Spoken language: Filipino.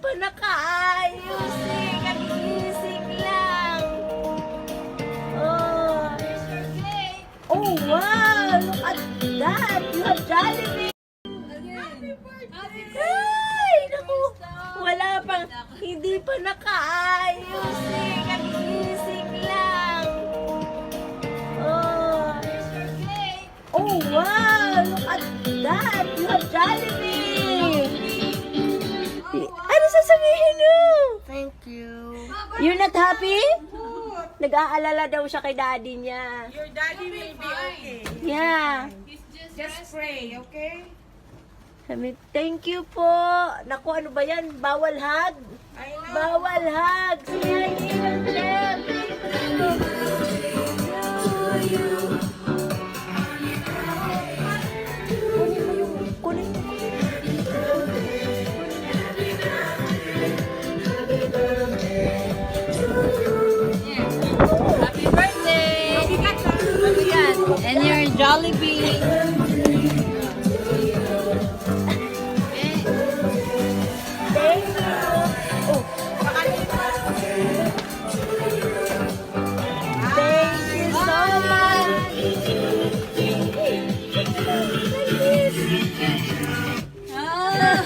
pa nakaayos eh. Kagising lang. Oh. Oh, wow! Look at that! You have Jollibee! Ay, naku! Wala pang, hindi pa nakaayos eh. Kagising lang. Oh. Oh, wow! Look at that! You have Jollibee! Ano sasabihin mo? Thank you. You're not happy? Nag-aalala daw siya kay daddy niya. Your daddy will be okay. Yeah. Just pray, okay? Sabi, thank you po. Naku, ano ba yan? Bawal hug? I know. Bawal hug. Sige, Ilan Flem. Kunin mo yung... Happy birthday! Mabigat. And your Jollibee. Thank you. Oh, thank you so much. Ah,